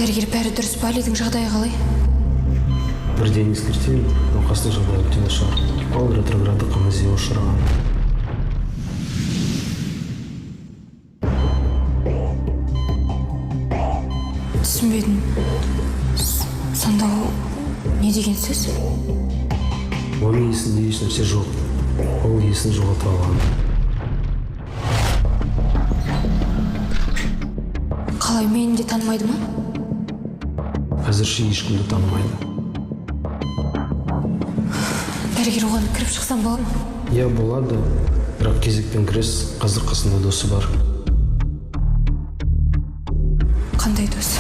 Дәрігер, бәрі дұрыс па? Лидің жағдайы қалай? Бірден ескертейін, науқастың жағдайы өте нашар. Ол ретроградтық амнезияға ұшыраған. Түсінбедім. Сонда ол не деген сөз? Оның есінде еш нәрсе жоқ. Ол есін жоғалтып алған. Қалай, мені де танымайды ма? Әзірше ешкімді танымайды. Дәрігер, оған кіріп шықсам болады ма? Иә, болады, бірақ кезекпен кірес, қазір қасында досы бар. Қандай дос?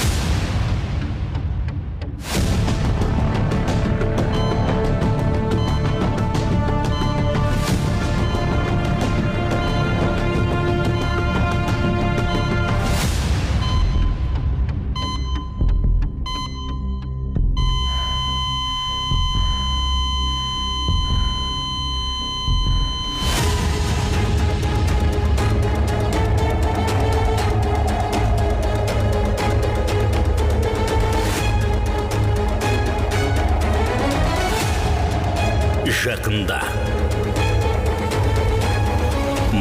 Жақында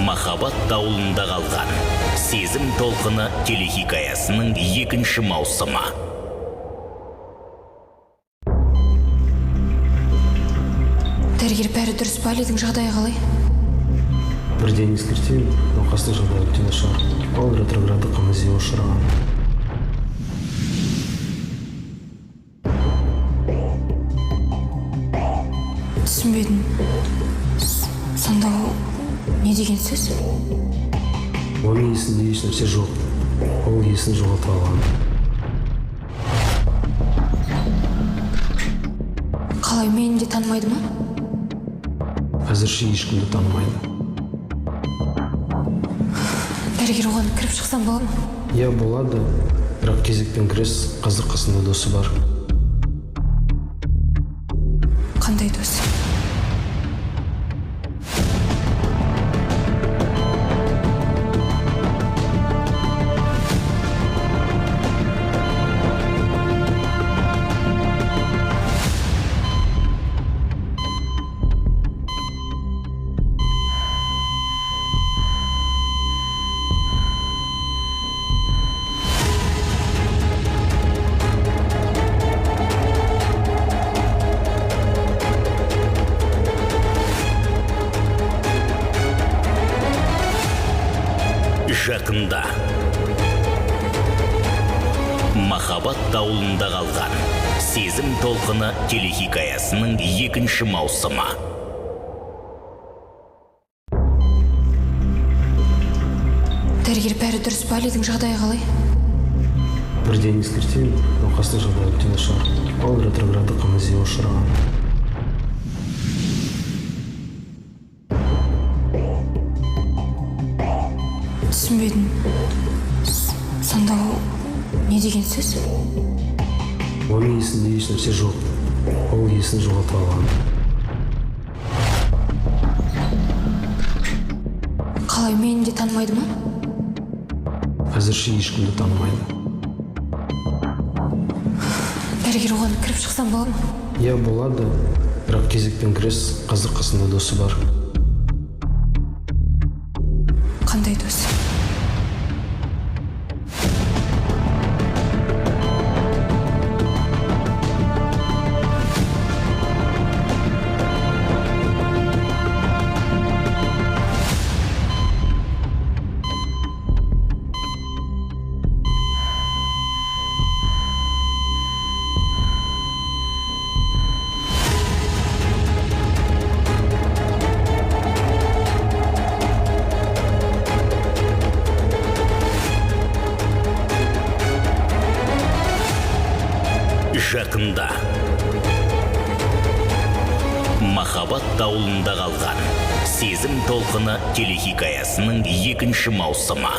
махаббат дауылында қалған сезім толқыны телехикаясының 2-ші маусымы. Дәрігер, бәрі дұрыс па? Лидің жағдайы қалай? Бірден ескертейін, науқастың жағдайы өте нашар. Ол ретроградтық амнезияға ұшыраған. Түсінбедім. Сонда ол не деген сөз? Оның есінде еш нәрсе жоқ. Ол есін жоғалтып алған. Қалай, мені де танымайды ма? Әзірше ешкімді танымайды. Дәрігер, оған кіріп шықсам болады ма? Иә, болады, бірақ кезекпен кірес, қазір қасында досы бар. Қандай дос? Жақында махаббат дауылында қалған сезім толқыны телехикаясының 2-ші маусымы. Дәрігер, бәрі дұрыс па? Лидің жағдайы қалай? Бірден ескертейін, науқастың жағдайы өте нашар. Ол ретроградтық амнезияға ұшыраған. Түсінбедім. Сонда ол не деген сөз? Оның есінде еш нәрсе жоқ. Ол есін жоғалтып алған. Қалай, мені де танымайды ма? Әзірше ешкімді танымайды. Дәрігер, оған кіріп шықсам болады ма? Иә, болады, бірақ кезекпен кірес, қазір қасында досы бар. Қандай дос? Жақында махаббат дауылында қалған сезім толқыны телехикаясының 2-ші маусымы.